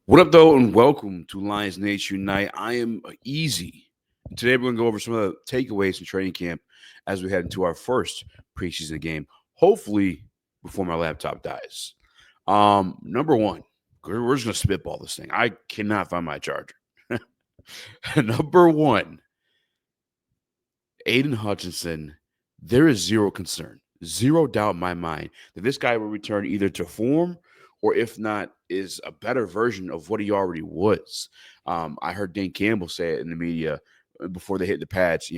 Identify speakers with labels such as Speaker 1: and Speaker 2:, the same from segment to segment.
Speaker 1: What up, though, and welcome to Lions Nation Unite. I am Eazy. Today, we're going to go over some of the takeaways from training camp as we head into our first preseason game, hopefully before my laptop dies. Number one, we're just going to spitball this thing. I cannot find my charger. Number one, Aidan Hutchinson, there is zero concern, zero doubt in my mind that this guy will return either to form or, if not, is a better version of what he already was. I heard Dan Campbell say it in the media before they hit the pads.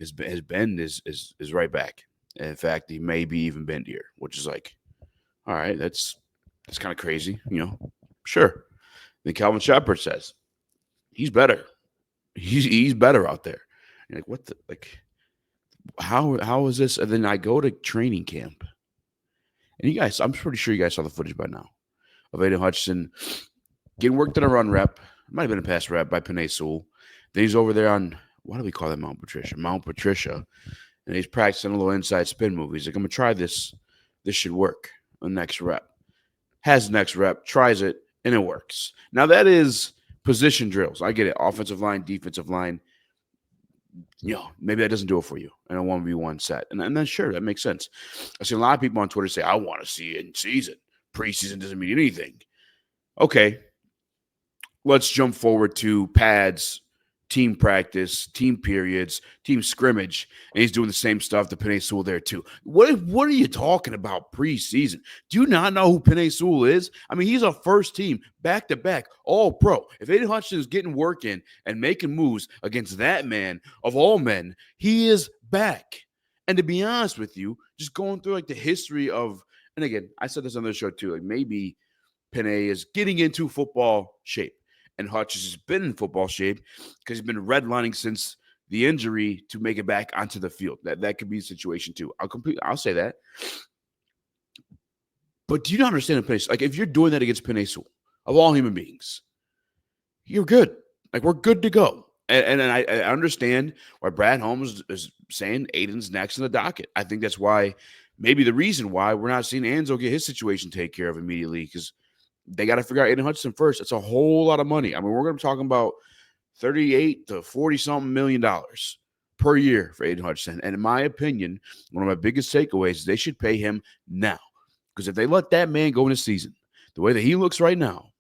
Speaker 1: His bend is right back. In fact, he may be even bendier, which is like, all right, that's kind of crazy. Sure. Then Calvin Shepard says he's better. He's better out there. You're like, what the how is this? And then I go to training camp, and you guys, I'm pretty sure you guys saw the footage by now of Aidan Hutchinson getting worked in a run rep. It might have been a pass rep by Penei Sewell. Then he's over there on, what do we call that, Mount Patricia. And he's practicing a little inside spin move. He's like, I'm going to try this. This should work on the next rep. Has the next rep, tries it, and it works. Now, that is position drills. I get it. Offensive line, defensive line. Maybe that doesn't do it for you in a 1v1 set. And then, sure, that makes sense. I see a lot of people on Twitter say, I want to see it in season. Preseason doesn't mean anything. Okay. Let's jump forward to pads, team practice, team periods, team scrimmage, and he's doing the same stuff to Penei Sewell there too. What are you talking about preseason? Do you not know who Penei Sewell is? I mean, he's a first team, back-to-back, all-pro. If Aidan Hutchinson is getting work in and making moves against that man of all men, he is back. And to be honest with you, just going through the history of, and again, I said this on the show too, maybe Penei is getting into football shape. And Hutch has been in football shape because he's been redlining since the injury to make it back onto the field. That could be a situation too. I'll say that. But do you not understand the Penei? If you're doing that against Penei Sewell, of all human beings, you're good. We're good to go. And I understand why Brad Holmes is saying Aidan's next in the docket. I think that's why, maybe the reason why we're not seeing Anzo get his situation taken care of immediately, because they got to figure out Aidan Hutchinson first. It's a whole lot of money. I mean, we're going to be talking about $38 to $40-something million per year for Aidan Hutchinson. And in my opinion, one of my biggest takeaways is they should pay him now. Because if they let that man go in the season, the way that he looks right now,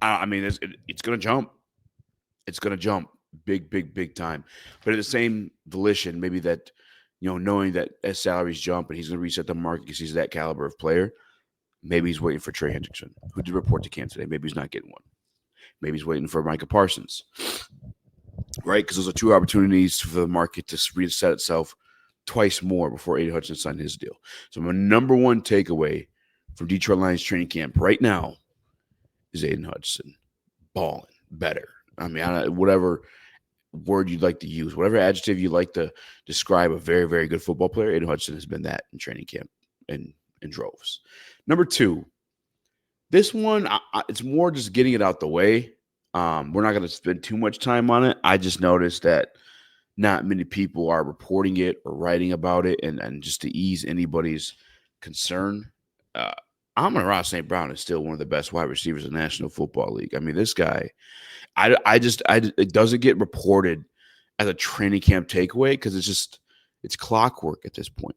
Speaker 1: I mean, it's going to jump. It's going to jump big time. But at the same volition, maybe that, knowing that as salaries jump and he's going to reset the market because he's that caliber of player, maybe he's waiting for Trey Hendrickson, who did report to camp today. Maybe he's not getting one. Maybe he's waiting for Micah Parsons, right? Because those are two opportunities for the market to reset itself twice more before Aidan Hutchinson signed his deal. So my number one takeaway from Detroit Lions training camp right now is Aidan Hutchinson balling better. I mean, whatever word you'd like to use, whatever adjective you like to describe a very, very good football player, Aidan Hutchinson has been that in training camp and in droves. Number two, this one, it's more just getting it out the way. We're not going to spend too much time on it. I just noticed that not many people are reporting it or writing about it, and just to ease anybody's concern, Amon-Ra St. Brown is still one of the best wide receivers in the National Football League. I mean, this guy, it doesn't get reported as a training camp takeaway because it's clockwork at this point.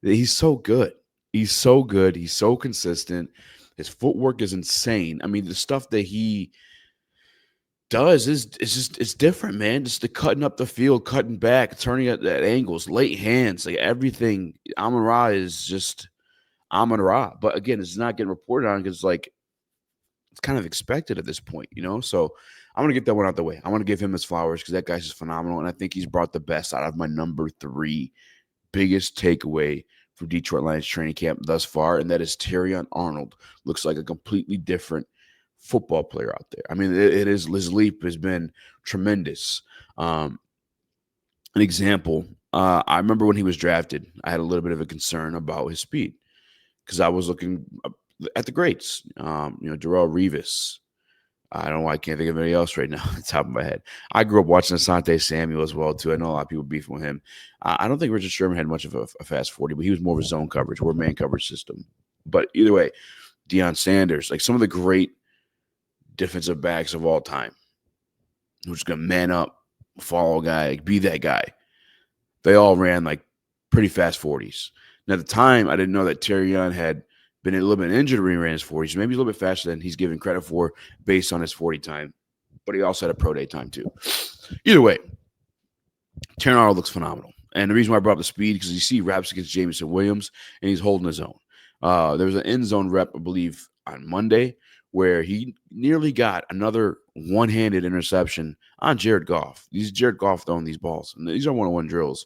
Speaker 1: He's so good. He's so good. He's so consistent. His footwork is insane. I mean, the stuff that he does it's different, man. Just the cutting up the field, cutting back, turning at angles, late hands, everything. Amon-Ra is just Amon-Ra. But again, it's not getting reported on because it's kind of expected at this point, So I'm gonna get that one out the way. I want to give him his flowers because that guy's just phenomenal, and I think he's brought the best out of my number three biggest takeaway from Detroit Lions training camp thus far, and that is Terrion Arnold. Looks like a completely different football player out there. I mean, his leap has been tremendous. An example, I remember when he was drafted, I had a little bit of a concern about his speed because I was looking at the greats, Darrelle Revis. I don't know why I can't think of anybody else right now on the top of my head. I grew up watching Asante Samuel as well, too. I know a lot of people beefing with him. I don't think Richard Sherman had much of a fast 40, but he was more of a zone coverage or man coverage system. But either way, Deion Sanders, like some of the great defensive backs of all time, who's going to man up, follow a guy, be that guy. They all ran like pretty fast 40s. Now, at the time, I didn't know that Terrion had been a little bit injured when he ran his 40s. Maybe a little bit faster than he's given credit for based on his 40 time. But he also had a pro day time too. Either way, Terrion Arnold looks phenomenal. And the reason why I brought up the speed, because you see reps against Jameson Williams, and he's holding his own. There was an end zone rep, I believe, on Monday, where he nearly got another one-handed interception on Jared Goff. Jared Goff throwing these balls. And these are one-on-one drills.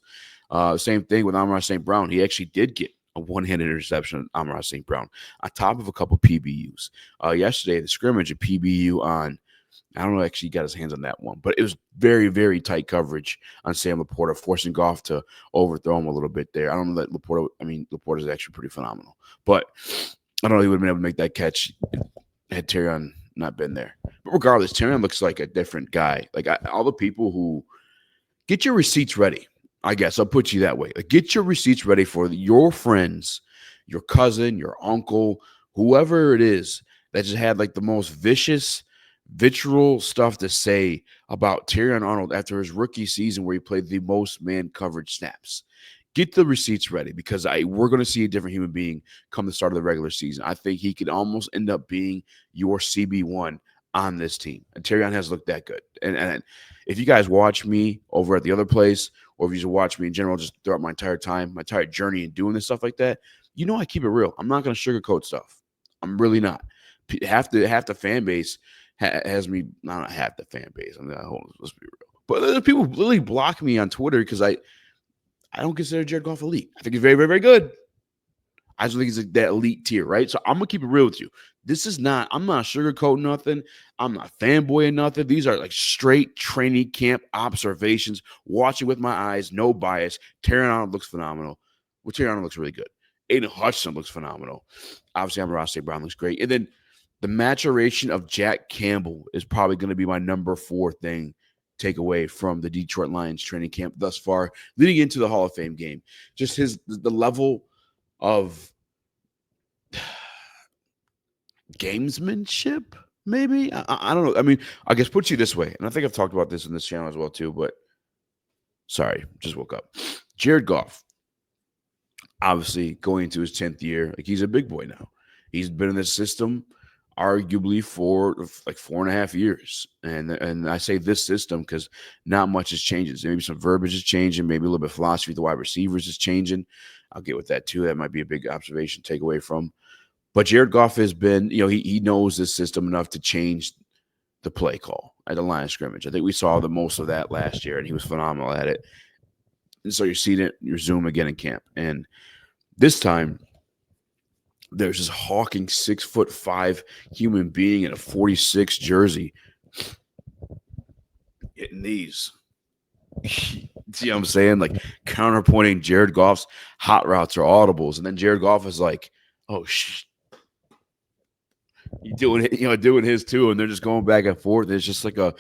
Speaker 1: Same thing with Amon-Ra St. Brown. He actually did get a one-handed interception on Amon-Ra St. Brown on top of a couple PBUs. Yesterday, the scrimmage, a PBU on, I don't know, actually got his hands on that one, but it was very, very tight coverage on Sam Laporta, forcing Goff to overthrow him a little bit there. I don't know that Laporta's actually pretty phenomenal, but I don't know he would have been able to make that catch had Terrion not been there. But regardless, Terrion looks like a different guy. Like all the people who get your receipts ready, I guess I'll put you that way. Like, get your receipts ready for your friends, your cousin, your uncle, whoever it is that just had like the most vitriol stuff to say about Terrion Arnold after his rookie season where he played the most man coverage snaps. Get the receipts ready, because we're going to see a different human being come the start of the regular season. I think he could almost end up being your CB1 on this team. And Terrion has looked that good. And if you guys watch me over at the other place, or if you just watch me in general, just throughout my entire time, my entire journey in doing this stuff like that, you know I keep it real. I'm not going to sugarcoat stuff. I'm really not. Half the fan base has me, not half the fan base. Let's be real. But people literally block me on Twitter because I don't consider Jared Goff elite. I think he's very, very, very good. I just think he's like that elite tier, right? So I'm going to keep it real with you. I'm not sugarcoating nothing. I'm not fanboying nothing. These are like straight training camp observations, watching with my eyes, no bias. Terrion Arnold looks phenomenal. Well, Terrion Arnold looks really good. Aidan Hutchinson looks phenomenal. Obviously, Amon-Ra St. Brown looks great. And then the maturation of Jack Campbell is probably going to be my number 4 thing take away from the Detroit Lions training camp thus far, leading into the Hall of Fame game. Just the level of gamesmanship, maybe? I don't know. I mean, I guess put you this way, and I think I've talked about this in this channel as well too, but sorry, just woke up. Jared Goff, obviously going into his 10th year, like he's a big boy now. He's been in this system arguably for like 4.5 years. And I say this system because not much is changing. So maybe some verbiage is changing, maybe a little bit of philosophy of the wide receivers is changing. I'll get with that too. That might be a big observation to take away from. But Jared Goff has been, he knows this system enough to change the play call at the line of scrimmage. I think we saw the most of that last year, and he was phenomenal at it. And so you're seeing it, you're zooming again in camp. And this time, there's this hawking 6'5" human being in a 46 jersey hitting these. See what I'm saying? Like counterpointing Jared Goff's hot routes or audibles. And then Jared Goff is like, oh, you doing it, doing his too. And they're just going back and forth. It's just like a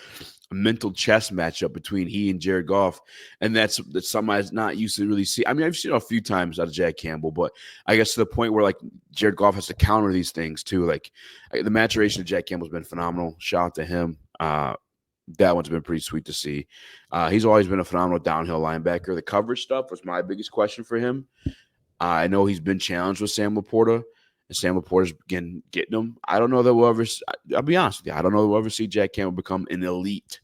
Speaker 1: mental chess matchup between he and Jared Goff. And that's something I'm not used to really see. I mean, I've seen it a few times out of Jack Campbell, but I guess to the point where like Jared Goff has to counter these things too. Like the maturation of Jack Campbell's been phenomenal. Shout out to him. That one's been pretty sweet to see. He's always been a phenomenal downhill linebacker. The coverage stuff was my biggest question for him. I know he's been challenged with Sam Laporta, and Sam Laporta's getting him. I don't know that we'll ever – I'll be honest with you. I don't know that we'll ever see Jack Campbell become an elite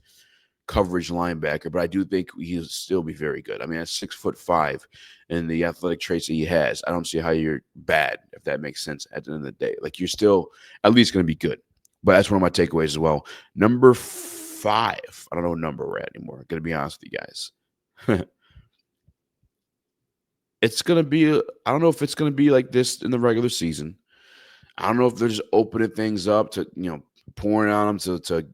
Speaker 1: coverage linebacker, but I do think he'll still be very good. I mean, at 6'5" and the athletic traits that he has, I don't see how you're bad, if that makes sense, at the end of the day. Like, you're still at least going to be good. But that's one of my takeaways as well. Number 5. I don't know what number we're at anymore. I'm going to be honest with you guys. It's going to be – I don't know if it's going to be like this in the regular season. I don't know if they're just opening things up to, pouring on them to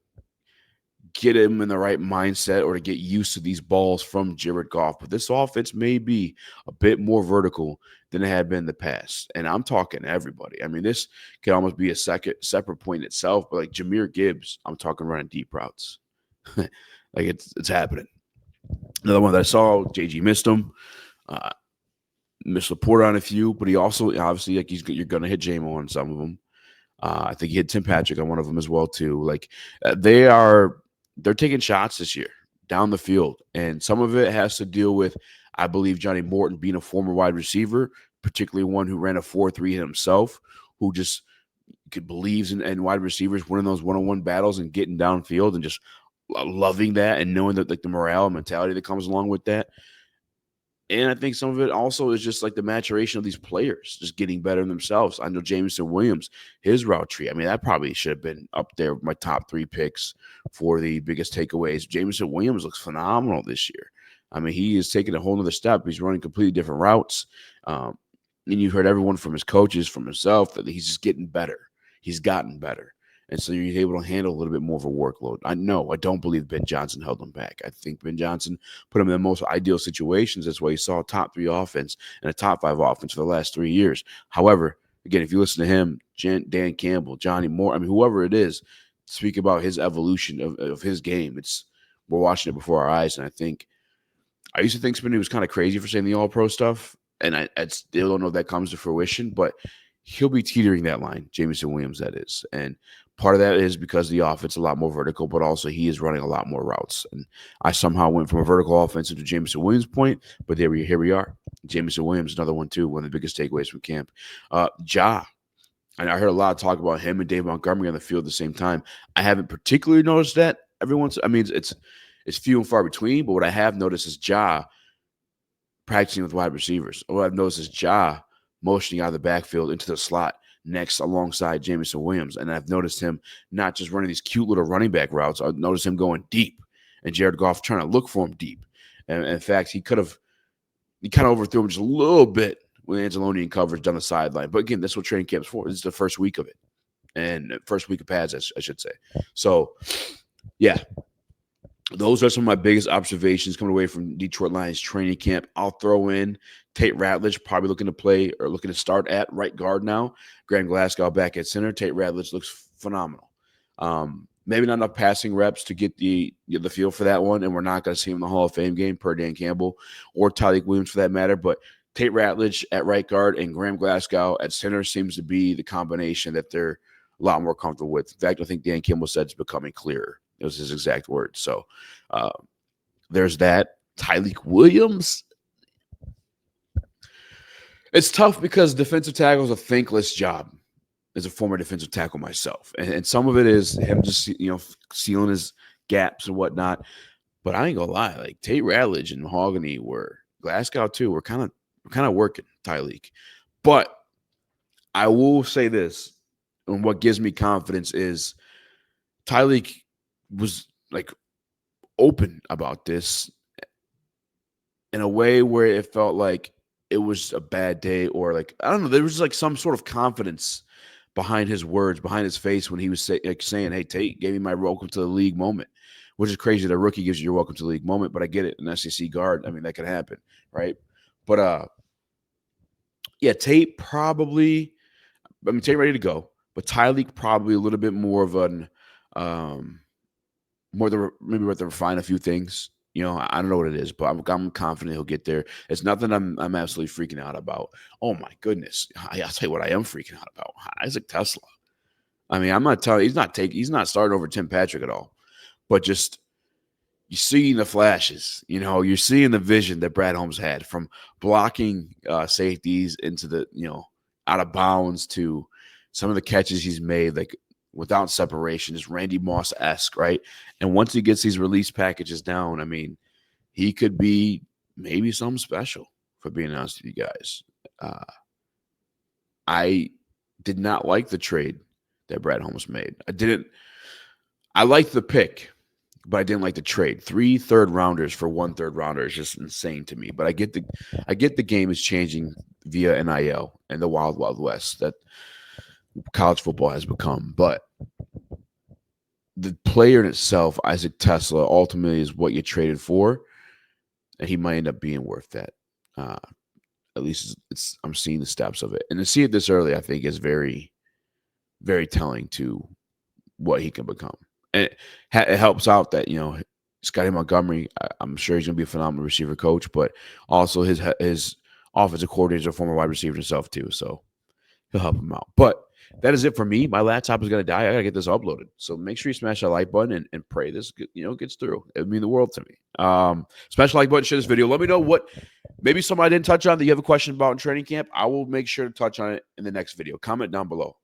Speaker 1: get him in the right mindset or to get used to these balls from Jared Goff. But this offense may be a bit more vertical than it had been in the past. And I'm talking everybody. I mean, this could almost be a separate point itself. But like Jahmyr Gibbs, I'm talking running deep routes. Like it's happening. Another one that I saw, JG missed him. Missed Laporta on a few, but he also obviously you're going to hit J-Mo on some of them. I think he hit Tim Patrick on one of them as well too. Like they're taking shots this year down the field, and some of it has to deal with, I believe, Johnny Morton being a former wide receiver, particularly one who ran a 4.3 himself, who just believes in wide receivers winning those one-on-one battles and getting downfield and just loving that and knowing that like the morale and mentality that comes along with that. And I think some of it also is just like the maturation of these players just getting better in themselves. I know Jameson Williams, his route tree. I mean, that probably should have been up there with my top 3 picks for the biggest takeaways. Jameson Williams looks phenomenal this year. I mean, he is taking a whole nother step. He's running completely different routes. And you've heard everyone from his coaches, from himself, that he's just getting better. He's gotten better. And so you're able to handle a little bit more of a workload. I don't believe Ben Johnson held him back. I think Ben Johnson put him in the most ideal situations. That's why he saw a top 3 offense and a top 5 offense for the last 3 years. However, again, if you listen to him, Dan Campbell, Johnny Moore, I mean, whoever it is, speak about his evolution of his game. We're watching it before our eyes. And I used to think Spinney was kind of crazy for saying the all-pro stuff. And I still don't know if that comes to fruition, but he'll be teetering that line, Jameson Williams, that is. And part of that is because the offense is a lot more vertical, but also he is running a lot more routes. And I somehow went from a vertical offense to Jameson Williams' point, but here we are. Jameson Williams, another one too, one of the biggest takeaways from camp. Ja, and I heard a lot of talk about him and Dave Montgomery on the field at the same time. I haven't particularly noticed that. It's few and far between, but what I have noticed is Ja practicing with wide receivers. What I've noticed is Ja motioning out of the backfield into the slot next alongside Jameson Williams. And I've noticed him not just running these cute little running back routes. I've noticed him going deep and Jared Goff trying to look for him deep. And in fact, he kind of overthrew him just a little bit with Anzalone in coverage down the sideline. But again, that's what training camp's for. This is the first week of it. And first week of pads, I should say. So, yeah, those are some of my biggest observations coming away from Detroit Lions training camp. I'll throw in Tate Ratledge, probably looking to play or looking to start at right guard now. Graham Glasgow back at center. Tate Ratledge looks phenomenal. Maybe not enough passing reps to get the feel for that one, and we're not going to see him in the Hall of Fame game per Dan Campbell or Tyleik Williams for that matter. But Tate Ratledge at right guard and Graham Glasgow at center seems to be the combination that they're a lot more comfortable with. In fact, I think Dan Campbell said it's becoming clearer. It was his exact words. So there's that. Tyleik Williams. It's tough because defensive tackle is a thankless job as a former defensive tackle myself. And some of it is him just, sealing his gaps and whatnot. But I ain't going to lie. Like Tate Ratledge and Mahogany Glasgow too, we're kind of working Tyleik. But I will say this, and what gives me confidence is Tyleik was like open about this in a way where it felt like it was a bad day, or like, I don't know, there was like some sort of confidence behind his words, behind his face when he was saying, hey, Tate gave me my welcome to the league moment, which is crazy that a rookie gives you your welcome to the league moment, but I get it. An SEC guard, I mean, that could happen, right? But yeah, Tate probably, Tate ready to go, but Tyleik probably a little bit more of an maybe we have to refine a few things. I don't know what it is, but I'm confident he'll get there. It's nothing I'm absolutely freaking out about. Oh my goodness! I'll tell you what I am freaking out about. Isaac Tesla. I mean, I'm not telling. He's not starting over Tim Patrick at all. But just you're seeing the flashes. You're seeing the vision that Brad Holmes had from blocking safeties into the out of bounds to some of the catches he's made, like without separation, is Randy Moss-esque, right? And once he gets these release packages down, I mean, he could be maybe something special, for being honest with you guys. I did not like the trade that Brad Holmes made. I liked the pick, but I didn't like the trade. 3 third-rounders for 1 third-rounder is just insane to me. But I get the game is changing via NIL and the Wild Wild West that college football has become, but the player in itself, Isaac Tesla, ultimately is what you traded for, and he might end up being worth that. At least I'm seeing the steps of it, and to see it this early, I think, is very, very telling to what he can become. And it helps out that Scotty Montgomery. I'm sure he's going to be a phenomenal receiver coach, but also his offensive coordinator is a former wide receiver himself too, so he'll help him out. But that is it for me. My laptop is going to die. I got to get this uploaded. So make sure you smash that like button and pray this, gets through. It would mean the world to me. Smash the like button, share this video. Let me know what maybe something I didn't touch on that you have a question about in training camp. I will make sure to touch on it in the next video. Comment down below.